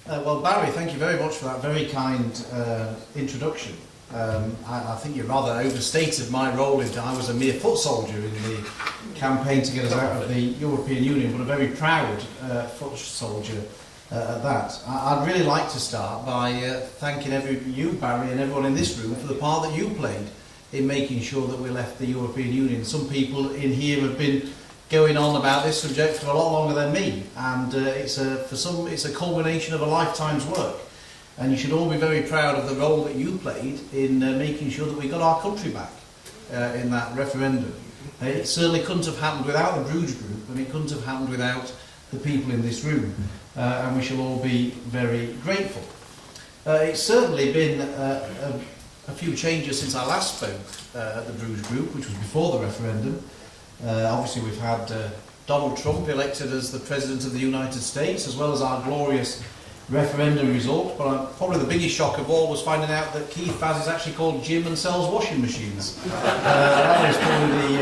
Well, Barry, thank you very much for that very kind introduction. I think you rather overstated my role in that. I was a mere foot soldier in the campaign to get us out of the European Union, but a very proud foot soldier at that. I'd really like to start by thanking you, Barry, and everyone in this room for the part that you played in making sure that we left the European Union. Some people in here have been going on about this subject for a lot longer than me, and for some it's a culmination of a lifetime's work. And you should all be very proud of the role that you played in making sure that we got our country back in that referendum. It certainly couldn't have happened without the Bruges Group, and it couldn't have happened without the people in this room. And we shall all be very grateful. It's certainly been a few changes since I last spoke at the Bruges Group, which was before the referendum. Obviously we've had Donald Trump elected as the President of the United States, as well as our glorious referendum result, but probably the biggest shock of all was finding out that Keith Vaz is actually called Jim and sells washing machines. That was probably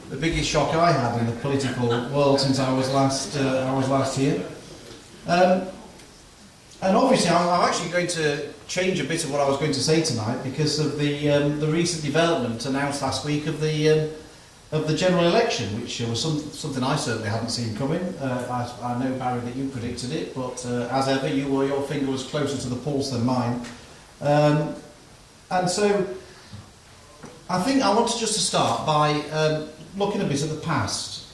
the biggest shock I had in the political world since I was last here. And obviously I'm actually going to change a bit of what I was going to say tonight because of the recent development announced last week of the general election, which was something I certainly hadn't seen coming. I know, Barry, that you predicted it, but as ever, your finger was closer to the pulse than mine. And so, I think I wanted just to start by looking a bit at the past.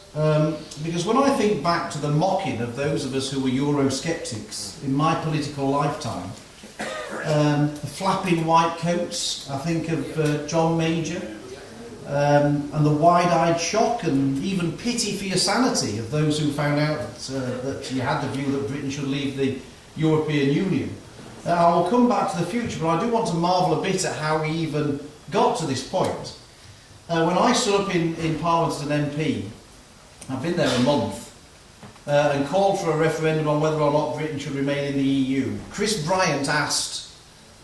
Because when I think back to the mocking of those of us who were Eurosceptics in my political lifetime, the flapping white coats, I think of John Major, and the wide-eyed shock and even pity for your sanity of those who found out that you had the view that Britain should leave the European Union. I will come back to the future, but I do want to marvel a bit at how we even got to this point. When I stood up in Parliament as an MP, I've been there a month, and called for a referendum on whether or not Britain should remain in the EU. Chris Bryant asked,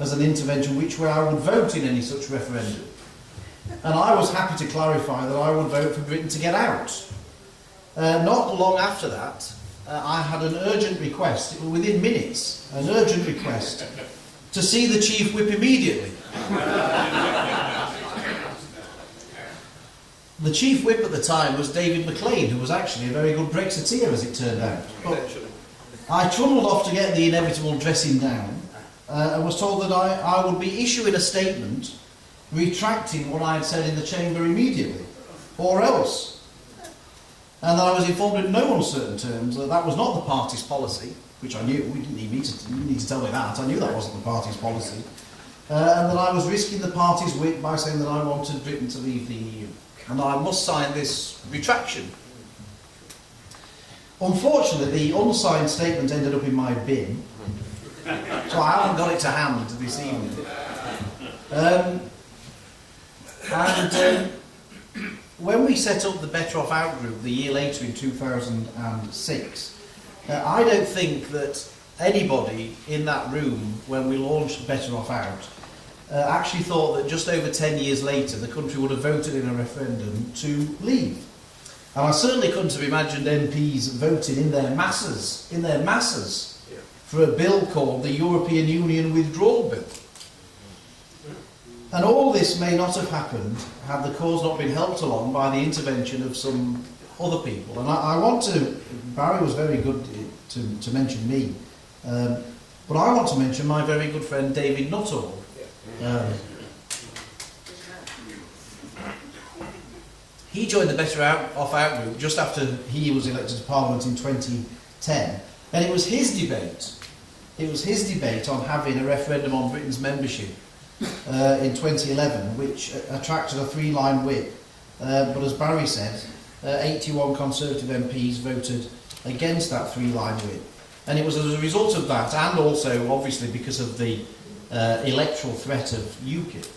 as an intervention, which way I would vote in any such referendum. And I was happy to clarify that I would vote for Britain to get out. Not long after that, I had an urgent request, within minutes, an urgent request to see the Chief Whip immediately. The Chief Whip at the time was David McLean, who was actually a very good Brexiteer, as it turned out. But I trundled off to get the inevitable dressing down, and was told that I would be issuing a statement retracting what I had said in the chamber immediately, or else. And that I was informed in no uncertain terms that that was not the party's policy, which I knew. You didn't need to tell me that. I knew that wasn't the party's policy. And that I was risking the party's whip by saying that I wanted Britain to leave the EU. And I must sign this retraction. Unfortunately, the unsigned statement ended up in my bin, so I haven't got it to hand this evening. And when we set up the Better Off Out group the year later in 2006, I don't think that anybody in that room, when we launched Better Off Out, actually thought that just over 10 years later the country would have voted in a referendum to leave. And I certainly couldn't have imagined MPs voting in their masses, for a bill called the European Union Withdrawal Bill. And all this may not have happened had the cause not been helped along by the intervention of some other people. And I want to, Barry was very good to mention me, but I want to mention my very good friend David Nuttall. He joined the Better Off Out group just after he was elected to Parliament in 2010, and it was his debate on having a referendum on Britain's membership in 2011, which attracted a three-line whip. But as Barry said, 81 Conservative MPs voted against that three-line whip. And it was as a result of that, and also obviously because of the electoral threat of UKIP,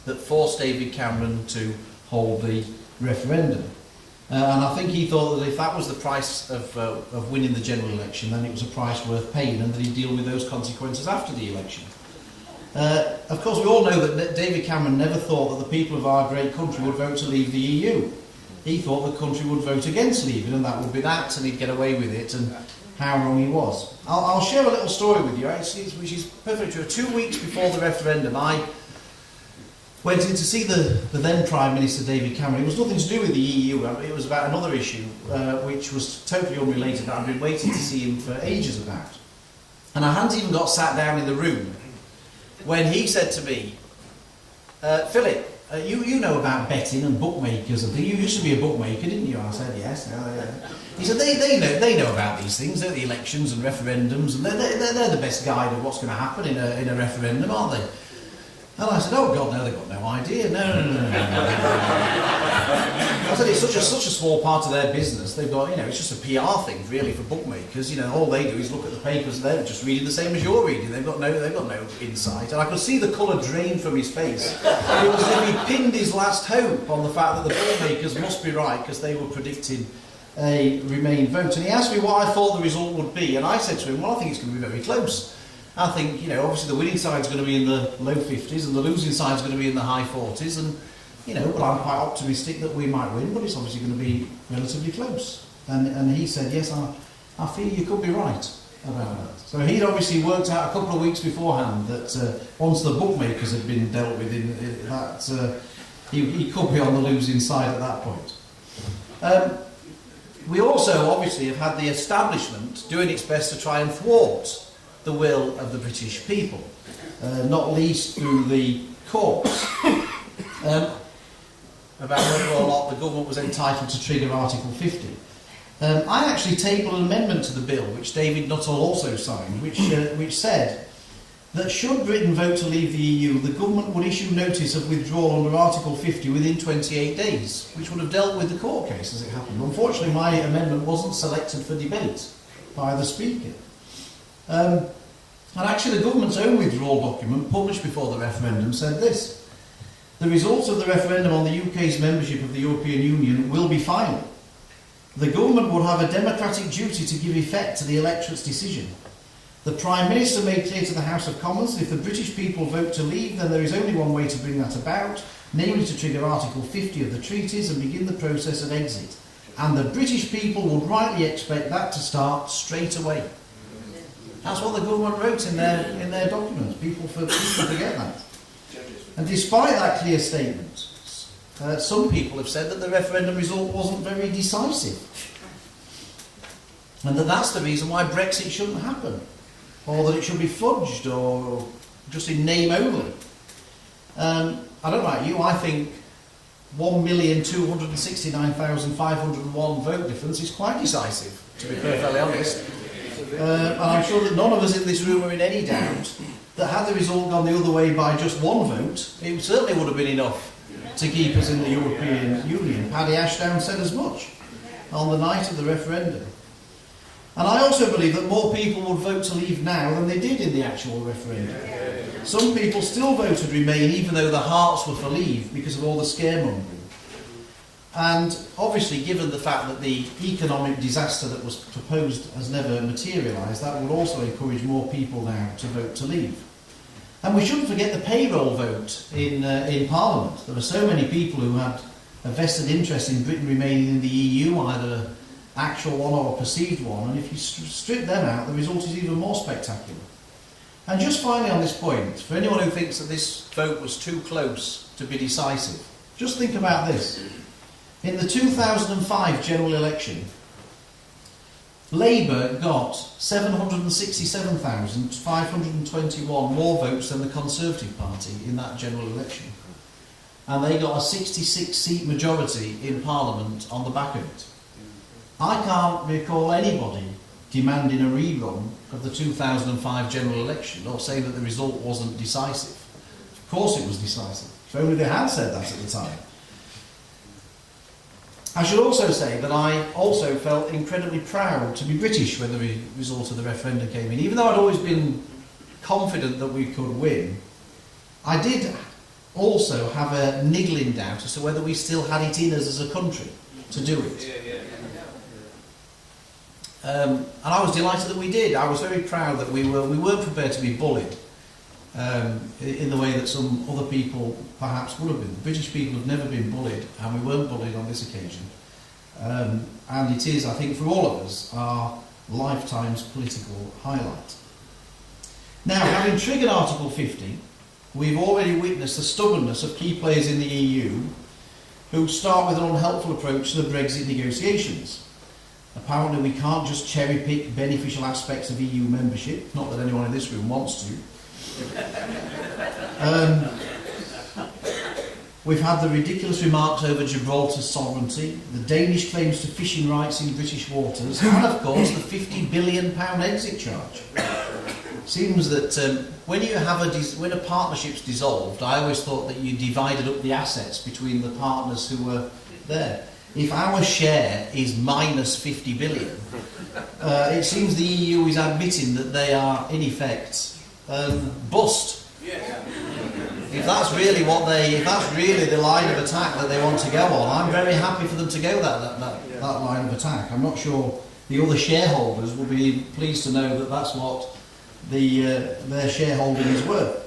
that forced David Cameron to hold the referendum. And I think he thought that if that was the price of winning the general election, then it was a price worth paying, and that he'd deal with those consequences after the election. Of course, we all know that David Cameron never thought that the people of our great country would vote to leave the EU. He thought the country would vote against leaving, and that would be that, and he'd get away with it and how wrong he was. I'll share a little story with you, which is perfectly true. 2 weeks before the referendum, I went in to see the then Prime Minister David Cameron. It was nothing to do with the EU, it was about another issue, which was totally unrelated, that I've been waiting to see him for ages about. And I hadn't even got sat down in the room when he said to me, Philip, you know about betting and bookmakers and things. You used to be a bookmaker, didn't you? And I said, yes. He said, they know about these things. They're the elections and referendums, and they're the best guide of what's going to happen in a referendum, aren't they? And I said, oh God, no, they've got no idea. No. I said, it's such a small part of their business. They've got, it's just a PR thing really for bookmakers. All they do is look at the papers and they're just reading the same as you're reading. They've got no insight. And I could see the colour drain from his face. It was as if he pinned his last hope on the fact that the bookmakers must be right because they were predicting a Remain vote. And he asked me what I thought the result would be. And I said to him, well, I think it's going to be very close. I think, obviously the winning side's going to be in the low 50s and the losing side's going to be in the high 40s, and, but I'm quite optimistic that we might win, but it's obviously going to be relatively close. And he said, yes, I feel you could be right about that. So he'd obviously worked out a couple of weeks beforehand that once the bookmakers had been dealt with, he could be on the losing side at that point. We also obviously have had the establishment doing its best to try and thwart the will of the British people, not least through the courts, about whether or not the government was entitled to trigger Article 50. I actually tabled an amendment to the bill, which David Nuttall also signed, which said that should Britain vote to leave the EU, the government would issue notice of withdrawal under Article 50 within 28 days, which would have dealt with the court case as it happened. Unfortunately, my amendment wasn't selected for debate by the Speaker. And actually the government's own withdrawal document published before the referendum said this: the result of the referendum on the UK's membership of the European Union will be final. The government would have a democratic duty to give effect to the electorate's decision. The Prime Minister made clear to the House of Commons that if the British people vote to leave, then there is only one way to bring that about, namely to trigger Article 50 of the treaties and begin the process of exit. And the British people would rightly expect that to start straight away. That's what the government wrote in their documents. People forget that. And despite that clear statement, some people have said that the referendum result wasn't very decisive. And that's the reason why Brexit shouldn't happen. Or that it should be fudged, or just in name only. I don't know about you, I think 1,269,501 vote difference is quite decisive, to be perfectly honest. And I'm sure that none of us in this room are in any doubt that had the result gone the other way by just one vote, it certainly would have been enough to keep us in the European Union. Paddy Ashdown said as much on the night of the referendum. And I also believe that more people would vote to leave now than they did in the actual referendum. Some people still voted Remain even though their hearts were for leave because of all the scaremongering. And obviously, given the fact that the economic disaster that was proposed has never materialised, that would also encourage more people now to vote to leave. And we shouldn't forget the payroll vote in Parliament. There were so many people who had a vested interest in Britain remaining in the EU, either an actual one or a perceived one, and if you strip them out, the result is even more spectacular. And just finally on this point, for anyone who thinks that this vote was too close to be decisive, just think about this. In the 2005 general election, Labour got 767,521 more votes than the Conservative Party in that general election. And they got a 66-seat majority in Parliament on the back of it. I can't recall anybody demanding a rerun of the 2005 general election or saying that the result wasn't decisive. Of course it was decisive, if only they had said that at the time. I should also say that I also felt incredibly proud to be British when the result of the referendum came in. Even though I'd always been confident that we could win, I did also have a niggling doubt as to whether we still had it in us as a country to do it. And I was delighted that we did. I was very proud that we weren't prepared to be bullied in the way that some other people perhaps would have been. The British people have never been bullied, and we weren't bullied on this occasion. And it is, I think, for all of us, our lifetime's political highlight. Now, having triggered Article 50, we've already witnessed the stubbornness of key players in the EU who start with an unhelpful approach to the Brexit negotiations. Apparently we can't just cherry-pick beneficial aspects of EU membership, not that anyone in this room wants to. We've had the ridiculous remarks over Gibraltar's sovereignty, the Danish claims to fishing rights in British waters, and of course the £50 billion exit charge. Seems that when a partnership's dissolved, I always thought that you divided up the assets between the partners who were there. If our share is minus 50 billion, it seems the EU is admitting that they are in effect bust. If that's really the line of attack that they want to go on, I'm very happy for them to go that line of attack. I'm not sure the other shareholders will be pleased to know that that's what their shareholding is worth.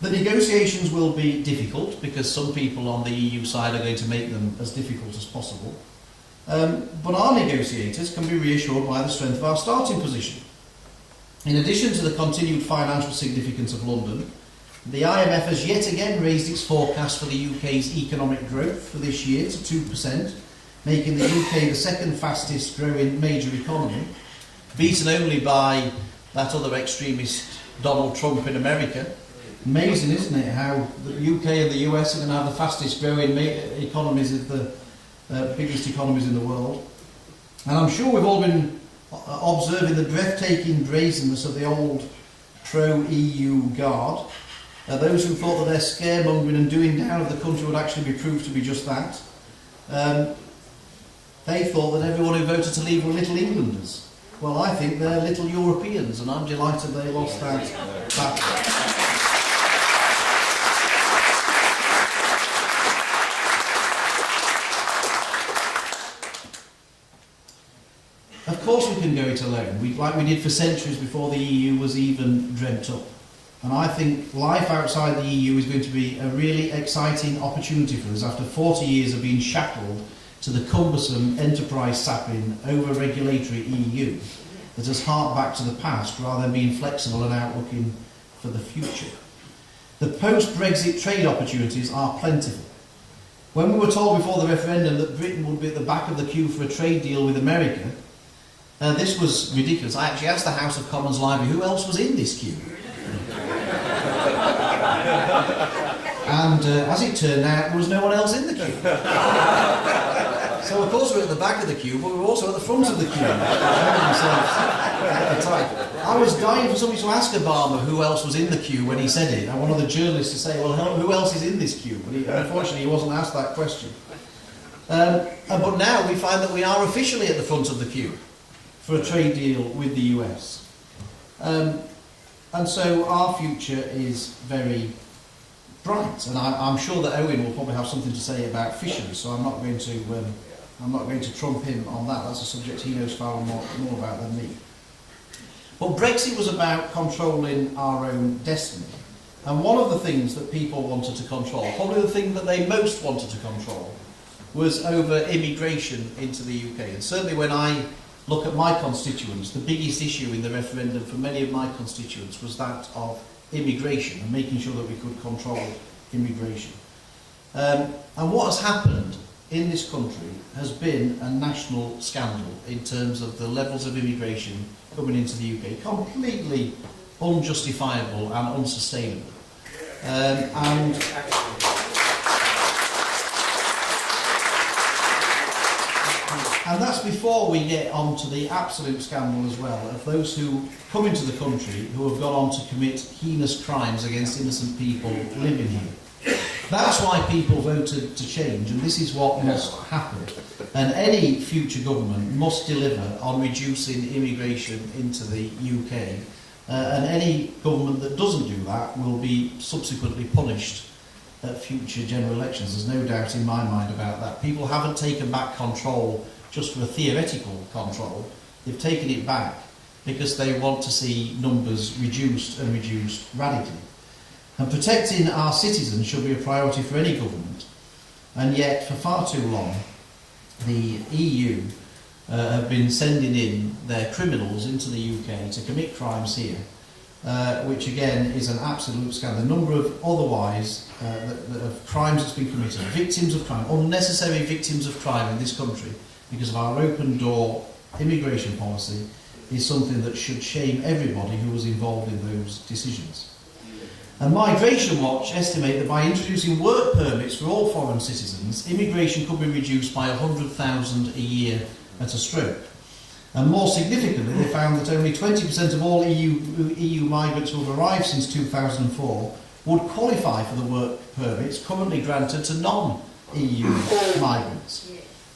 The negotiations will be difficult because some people on the EU side are going to make them as difficult as possible. But our negotiators can be reassured by the strength of our starting position. In addition to the continued financial significance of London, the IMF has yet again raised its forecast for the UK's economic growth for this year to 2%, making the UK the second fastest growing major economy, beaten only by that other extremist Donald Trump in America. Amazing, isn't it, how the UK and the US are going to have the fastest growing economies of the biggest economies in the world. And I'm sure we've all been observing the breathtaking brazenness of the old pro-EU guard. Those who thought that their scaremongering and doing down of the country would actually be proved to be just that. They thought that everyone who voted to leave were Little Englanders. Well, I think they're Little Europeans, and I'm delighted they lost that battle. Of course we can go it alone, like we did for centuries before the EU was even dreamt up. And I think life outside the EU is going to be a really exciting opportunity for us after 40 years of being shackled to the cumbersome enterprise-sapping, over-regulatory EU that has harked back to the past rather than being flexible and outlooking for the future. The post-Brexit trade opportunities are plentiful. When we were told before the referendum that Britain would be at the back of the queue for a trade deal with America, this was ridiculous. I actually asked the House of Commons Library who else was in this queue. And as it turned out, there was no one else in the queue. So of course we're at the back of the queue, but we were also at the front of the queue. I was dying for somebody to ask Obama who else was in the queue when he said it. I wanted the journalist to say, well, who else is in this queue? But unfortunately he wasn't asked that question. But now we find that we are officially at the front of the queue for a trade deal with the US. And so our future is very bright, and I'm sure that Owen will probably have something to say about fisheries, so I'm not going to trump him on that. That's a subject he knows far more about than me. But Brexit was about controlling our own destiny, and one of the things that people wanted to control, probably the thing that they most wanted to control, was over immigration into the UK. And certainly when I look at my constituents, the biggest issue in the referendum for many of my constituents was that of immigration and making sure that we could control immigration. And what has happened in this country has been a national scandal in terms of the levels of immigration coming into the UK, completely unjustifiable and unsustainable. And that's before we get on to the absolute scandal as well of those who come into the country who have gone on to commit heinous crimes against innocent people living here. That's why people voted to change, and this is what must happen. And any future government must deliver on reducing immigration into the UK. And any government that doesn't do that will be subsequently punished at future general elections. There's no doubt in my mind about that. People haven't taken back control just for a theoretical control. They've taken it back because they want to see numbers reduced and reduced radically. And protecting our citizens should be a priority for any government. And yet, for far too long, the EU have been sending in their criminals into the UK to commit crimes here, which again is an absolute scandal. The number of otherwise of crimes that's been committed, victims of crime, unnecessary victims of crime in this country because of our open door immigration policy is something that should shame everybody who was involved in those decisions. And Migration Watch estimate that by introducing work permits for all foreign citizens, immigration could be reduced by 100,000 a year at a stroke. And more significantly, they found that only 20% of all EU migrants who have arrived since 2004 would qualify for the work permits currently granted to non-EU migrants.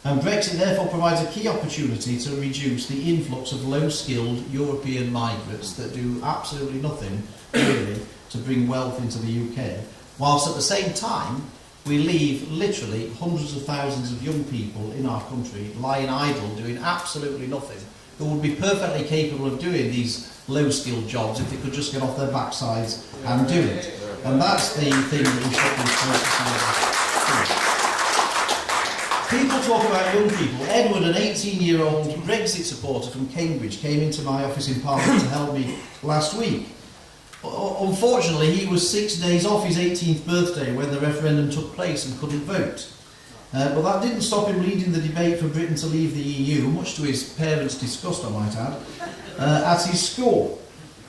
And Brexit therefore provides a key opportunity to reduce the influx of low-skilled European migrants that do absolutely nothing, really, to bring wealth into the UK, whilst at the same time we leave literally hundreds of thousands of young people in our country lying idle, doing absolutely nothing, who would be perfectly capable of doing these low-skilled jobs if they could just get off their backsides and do it. And that's the thing that we should be focusing on. People talk about young people. Edward, an 18-year-old Brexit supporter from Cambridge, came into my office in Parliament to help me last week. Unfortunately, he was 6 days off his 18th birthday when the referendum took place and couldn't vote. But that didn't stop him leading the debate for Britain to leave the EU, much to his parents' disgust, I might add, at his school.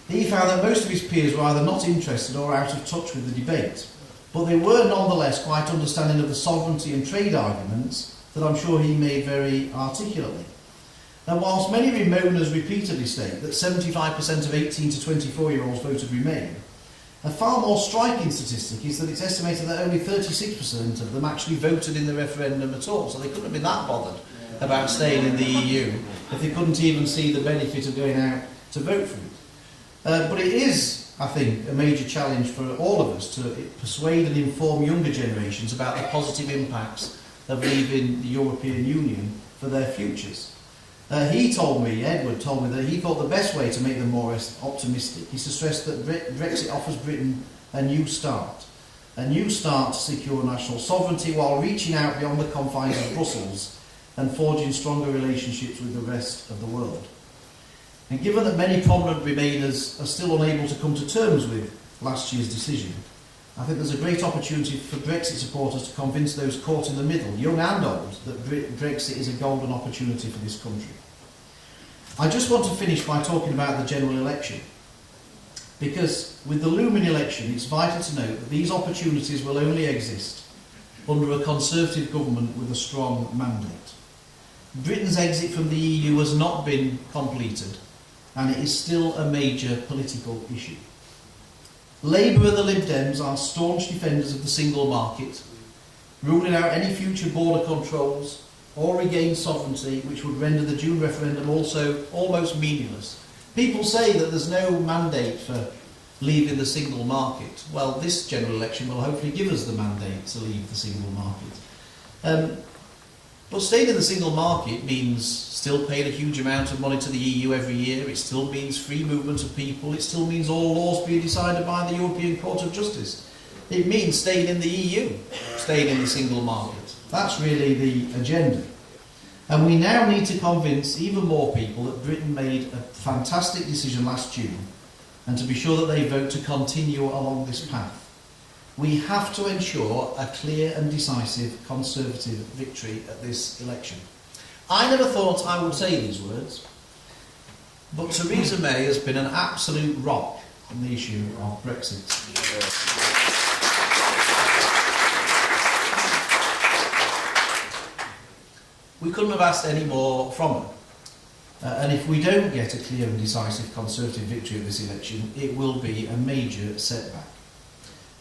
He found that most of his peers were either not interested or out of touch with the debate. But they were nonetheless quite understanding of the sovereignty and trade arguments that I'm sure he made very articulately. And whilst many Remainers repeatedly state that 75% of 18 to 24-year-olds voted Remain, a far more striking statistic is that it's estimated that only 36% of them actually voted in the referendum at all. So they couldn't have been that bothered about staying in the EU if they couldn't even see the benefit of going out to vote for it. But it is, I think, a major challenge for all of us to persuade and inform younger generations about the positive impacts of leaving the European Union for their futures. Edward told me that he thought the best way to make them more optimistic is to stress that Brexit offers Britain a new start to secure national sovereignty while reaching out beyond the confines of Brussels and forging stronger relationships with the rest of the world. And given that many prominent Remainers are still unable to come to terms with last year's decision, I think there's a great opportunity for Brexit supporters to convince those caught in the middle, young and old, that Brexit is a golden opportunity for this country. I just want to finish by talking about the general election, because with the looming election it's vital to note that these opportunities will only exist under a Conservative government with a strong mandate. Britain's exit from the EU has not been completed, and it is still a major political issue. Labour and the Lib Dems are staunch defenders of the single market, ruling out any future border controls or regained sovereignty, which would render the June referendum also almost meaningless. People say that there's no mandate for leaving the single market. Well, this general election will hopefully give us the mandate to leave the single market. But staying in the single market means still paying a huge amount of money to the EU every year. It still means free movement of people. It still means all laws being decided by the European Court of Justice. It means staying in the EU, staying in the single market. That's really the agenda. And we now need to convince even more people that Britain made a fantastic decision last June, and to be sure that they vote to continue along this path. We have to ensure a clear and decisive Conservative victory at this election. I never thought I would say these words, but Theresa May has been an absolute rock on the issue of Brexit. We couldn't have asked any more from her. And if we don't get a clear and decisive Conservative victory at this election, it will be a major setback.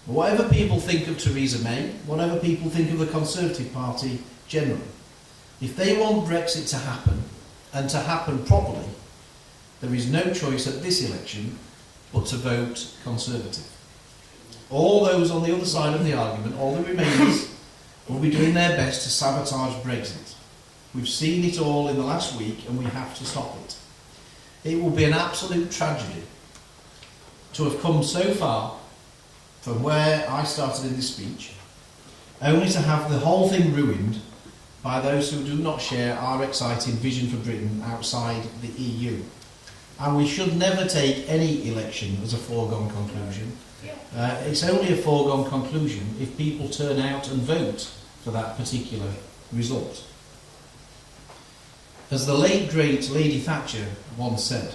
Whatever people think of Theresa May, whatever people think of the Conservative Party generally, if they want Brexit to happen, and to happen properly, there is no choice at this election but to vote Conservative. All those on the other side of the argument, all the Remainers, will be doing their best to sabotage Brexit. We've seen it all in the last week and we have to stop it. It will be an absolute tragedy to have come so far from where I started in this speech, only to have the whole thing ruined by those who do not share our exciting vision for Britain outside the EU. And we should never take any election as a foregone conclusion. It's only a foregone conclusion if people turn out and vote for that particular result. As the late great Lady Thatcher once said,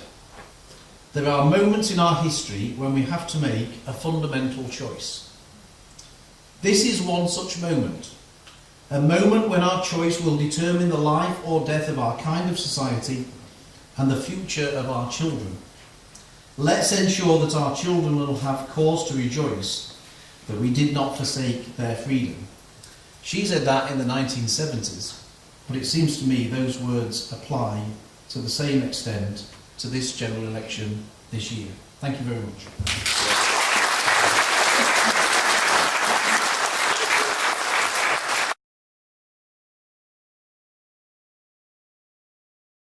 there are moments in our history when we have to make a fundamental choice. This is one such moment. A moment when our choice will determine the life or death of our kind of society and the future of our children. Let's ensure that our children will have cause to rejoice that we did not forsake their freedom. She said that in the 1970s, but it seems to me those words apply to the same extent to this general election this year. Thank you very much.